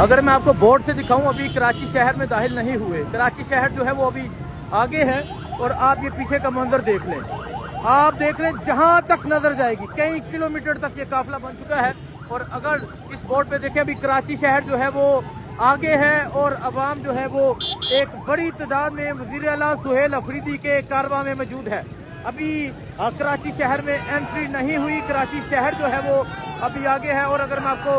अगर मैं आपको बोर्ड से दिखाऊं, अभी कराची शहर में दाखिल नहीं हुए। कराची शहर जो है वो अभी आगे है और आप ये पीछे का मंजर देख लें। आप देख लें जहां तक नजर जाएगी, कई किलोमीटर तक ये काफिला बन चुका है। और अगर इस बोर्ड पे देखें, अभी कराची शहर जो है वो आगे है और अवाम जो है वो एक बड़ी तादाद में वज़ीर आला सुहेल अफरीदी के कारवां में मौजूद है। अभी कराची शहर में एंट्री नहीं हुई, कराची शहर जो है वो अभी आगे है। और अगर मैं आपको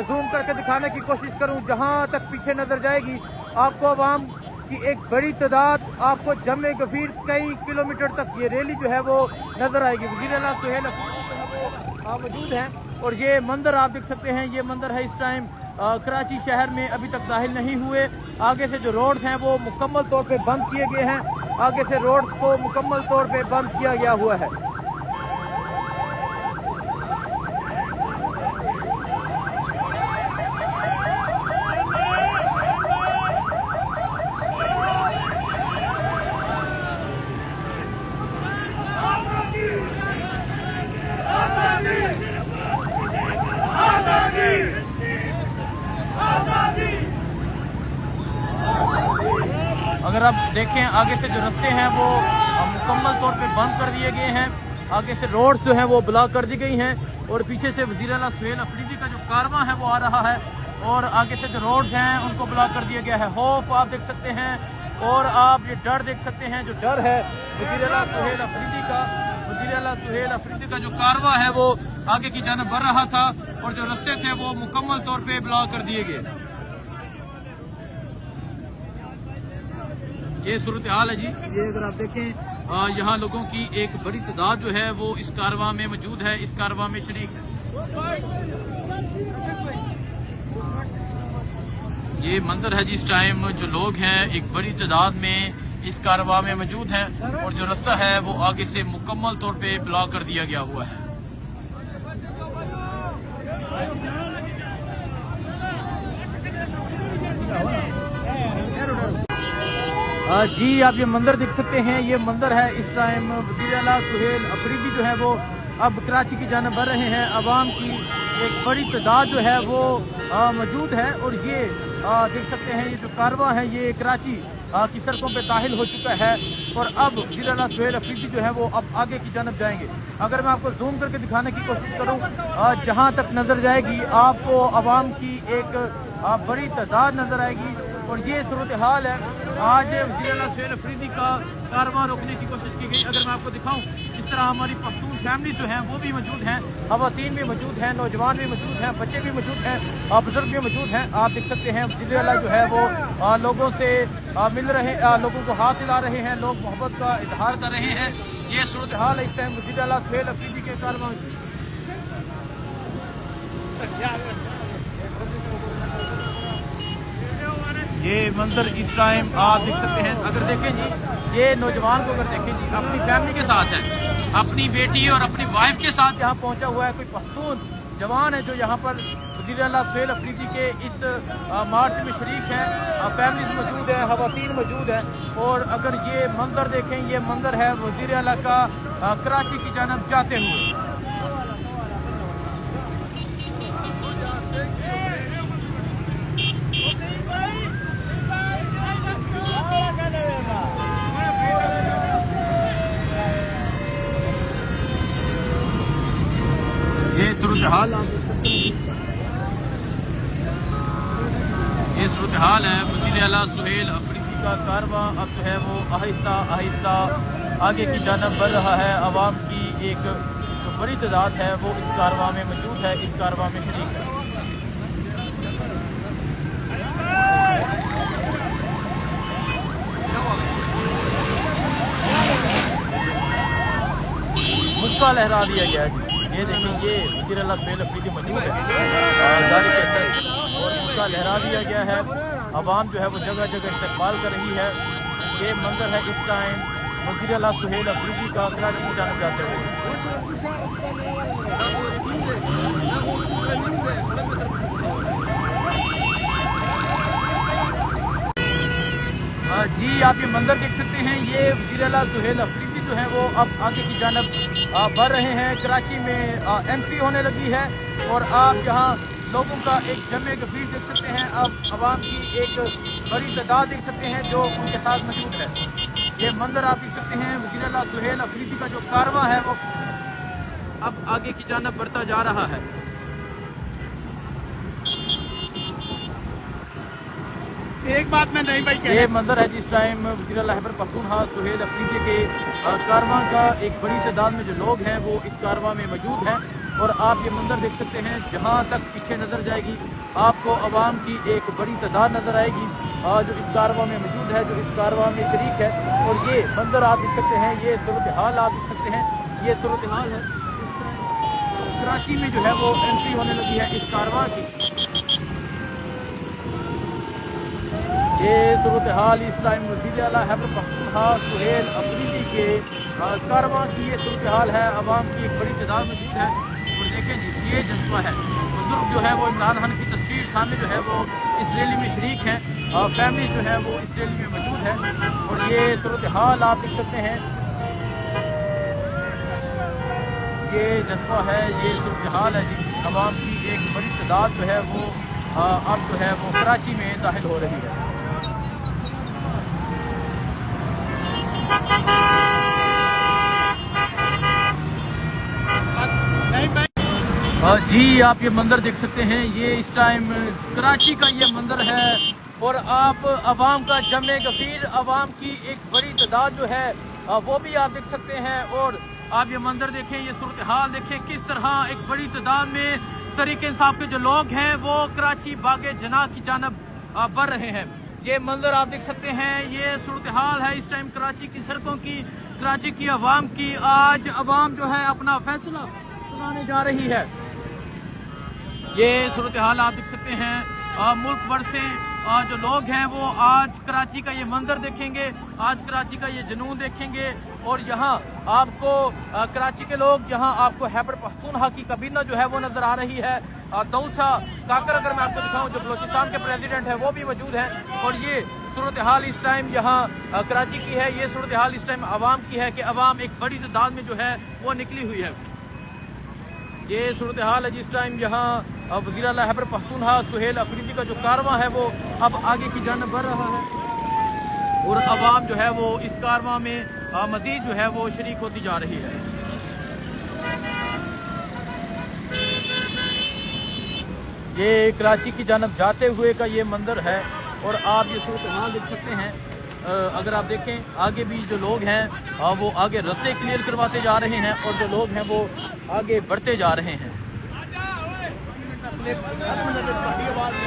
जूम करके दिखाने की कोशिश करूं, जहां तक पीछे नजर जाएगी आपको अवाम की एक बड़ी तादाद, आपको जमे गफीर कई किलोमीटर तक ये रैली जो है वो नजर आएगी। वज़ीर आला सुहेल अफरीदी जो है वो मौजूद हैं और ये मंजर आप देख सकते हैं। ये मंजर है इस टाइम कराची शहर में अभी तक दाखिल नहीं हुए। आगे से जो रोड हैं वो मुकम्मल तौर पे बंद किए गए हैं। आगे से रोड को मुकम्मल तौर पे बंद किया गया हुआ है। अगर आप देखें, आगे से जो रास्ते हैं वो मुकम्मल तौर पे बंद कर दिए गए हैं। आगे से रोड जो है वो ब्लॉक कर दी गई हैं और पीछे से वज़ीर आला सुहेल अफरीदी का जो कारवां है वो आ रहा है और आगे से जो रोड हैं उनको ब्लॉक कर दिया गया है। खौफ आप देख सकते हैं और आप ये डर देख सकते हैं, जो डर है वज़ीर आला सुहेल अफरीदी का। वज़ीर आला सुहेल अफरीदी का जो कारवां है वो आगे की जानिब बढ़ रहा था और जो रास्ते थे वो मुकम्मल तौर पे ब्लॉक कर दिए गए। ये सूरत हाल है जी। ये अगर आप देखें, यहाँ लोगों की एक बड़ी तादाद जो है वो इस कारवां में मौजूद है, इस कारवां में शरीक है। ये मंजर है जी इस टाइम, जो लोग हैं एक बड़ी तादाद में इस कारवां में मौजूद हैं और जो रास्ता है वो आगे से मुकम्मल तौर पे ब्लॉक कर दिया गया हुआ है। जी आप ये मंजर देख सकते हैं, ये मंजर है इस टाइम। वज़ीर आला सुहेल अफरीदी जो है वो अब कराची की जानिब बढ़ रहे हैं। अवाम की एक बड़ी तादाद जो है वो मौजूद है और ये देख सकते हैं, ये जो कारवां है ये कराची की सड़कों पे दाखिल हो चुका है और अब वज़ीर आला सुहेल अफरीदी जो है वो अब आगे की जानिब जाएंगे। अगर मैं आपको जूम करके दिखाने की कोशिश करूं, जहां तक नजर जाएगी आपको अवाम की एक बड़ी तादाद नजर आएगी और ये सूरत हाल है। आज वज़ीर आला सुहेल अफरीदी का कारवां रोकने की कोशिश की गई। अगर मैं आपको दिखाऊं, इस तरह हमारी पख्तून फैमिली जो हैं वो भी मौजूद हैं, ख़वातीन भी मौजूद हैं, नौजवान भी मौजूद हैं, बच्चे भी मौजूद हैं, बुजुर्ग भी मौजूद हैं। आप देख सकते हैं वज़ीर आला जो है वो लोगों से मिल रहे, लोगों को हाथ मिला रहे हैं, लोग मोहब्बत का इजहार कर रहे हैं। ये सूरत हाल है इस टाइम वज़ीर आला सुहेल अफरीदी के कारवां में। ये मंजर इस टाइम आप देख सकते हैं। अगर देखें जी, ये नौजवान को अगर देखें जी, अपनी फैमिली के साथ है, अपनी बेटी और अपनी वाइफ के साथ यहाँ पहुंचा हुआ है। कोई पख्तून जवान है जो यहाँ पर वज़ीर आला सुहेल अफरीदी के इस मार्च में शरीक है। फैमिलीज मौजूद है, ख़वातीन मौजूद है और अगर ये मंजर देखें, ये मंजर है वज़ीर आला का कराची की जानिब जाते हुए। ये सूरत हाल आप देख सकते हैं, ये सूरत हाल है। वज़ीर आला सुहेल अफरीदी का कारवां अब जो है वो आहिस्ता आहिस्ता आगे की जानिब बढ़ रहा है। अवाम की एक जो बड़ी तादाद है वो इस कारवां में मौजूद है, इस कारवां में शरीक है। मुक्का लहरा दिया गया है। ये देखें, ये वज़ीर आला सुहेल अफरीदी मौजूद है गाड़ी के अंदर और मुक्का लहरा दिया गया है। अवाम जो है वो जगह जगह इस्तकबाल कर रही है। ये मंजर है इस टाइम वज़ीर आला सुहेल अफरीदी का कराची की जानिब जाते हुए। जी आप ये मंजर देख सकते हैं, ये वज़ीर आला सुहेल अफरीदी जो है वो अब आगे की जानिब बढ़ रहे हैं। कराची में एंट्री होने लगी है और आप यहाँ लोगों का एक जमे गफीर देख सकते हैं। अब आवाम की एक बड़ी तादाद देख सकते हैं जो उनके साथ मौजूद है। ये मंजर आप देख सकते हैं, वज़ीर आला सुहेल अफरीदी का जो कारवां है वो अब आगे की जानिब बढ़ता जा रहा है। एक बात मैं नहीं भाई ये मंजर है जिस टाइम वज़ीर आला खैबर पख्तूनख्वा सुहेल अफरीदी के कारवां का एक बड़ी तादाद में जो लोग हैं वो इस कारवां में मौजूद हैं। और आप ये मंजर देख सकते हैं, जहाँ तक पीछे नजर जाएगी आपको आवाम की एक बड़ी तादाद नजर आएगी जो इस कारवां में मौजूद है, जो इस कारवां में शरीक है। और ये मंजर आप देख सकते हैं, ये सूरत हाल आप देख सकते हैं, ये सूरत हाल है कराची में जो है वो एंट्री होने लगी है इस कारवां की। ये सूरत हाल इस टाइम वज़ीर आला खैबर पख्तूनख्वा सुहेल अफरीदी के कारवां की ये सूरत हाल है। आवाम की एक बड़ी तादाद मौजूद है। और देखें जी, ये जज्बा है। बुजुर्ग जो है वो इमरान खान की तस्वीर सामने जो है वो इस रैली में शरीक हैं, फैमिली जो है वो इस रैली में मौजूद है। और ये सूरत हाल आप देख सकते हैं, ये जज्बा है, ये सूरत हाल है जी। आवाम की एक बड़ी तादाद जो है वो अब जो है वो कराची में दाखिल हो रही है। जी आप ये मंजर देख सकते हैं, ये इस टाइम कराची का ये मंजर है। और आप आवाम का जमे गफीर, आवाम की एक बड़ी तादाद जो है वो भी आप देख सकते हैं। और आप ये मंजर देखें, ये सूरत हाल देखें, किस तरह एक बड़ी तादाद में तहरीक इंसाफ के जो लोग हैं वो कराची बागे जना की जानब बढ़ रहे हैं। ये मंजर आप देख सकते हैं, ये सूरत हाल है इस टाइम कराची की सड़कों की, कराची की आवाम की। आज आवाम जो है अपना फैसला सुनाने जा रही है। ये सूरत हाल आप देख सकते हैं, मुल्क भर से जो लोग हैं वो आज कराची का ये मंजर देखेंगे, आज कराची का ये जुनून देखेंगे। और यहाँ आपको कराची के लोग, यहाँ आपको खैबर पख्तूनख्वा की कबीना जो है वो नजर आ रही है। दौसा काकर अगर मैं आपको दिखाऊं, जो बलोचिस्तान के प्रेसिडेंट है वो भी मौजूद है। और ये सूरत हाल इस टाइम यहाँ कराची की है। ये सूरत हाल इस टाइम आवाम की है कि आवाम एक बड़ी तादाद में जो है वो निकली हुई है। ये सूरत हाल है जिस टाइम यहाँ वज़ीर आला खैबर पख्तूनख्वा सुहेल अफरीदी का जो कारवां है वो अब आगे की जानिब बढ़ रहा है। और आवाम जो है वो इस कारवां में मजीद जो है वो शरीक होती जा रही है। ये कराची की जानिब जाते हुए का ये मंजर है। और आप ये सूरत हाल देख सकते हैं, अगर आप देखें आगे भी जो लोग हैं वो आगे रास्ते क्लियर करवाते जा रहे हैं और जो लोग हैं वो आगे बढ़ते जा रहे हैं।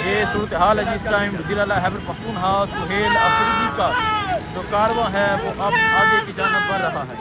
ये सूरत हाल है जिस टाइम वज़ीर आला खैबर पख्तूनख्वा सुहेल अफरीदी का जो कारवां है वो अब आगे की जानिब बढ़ रहा है।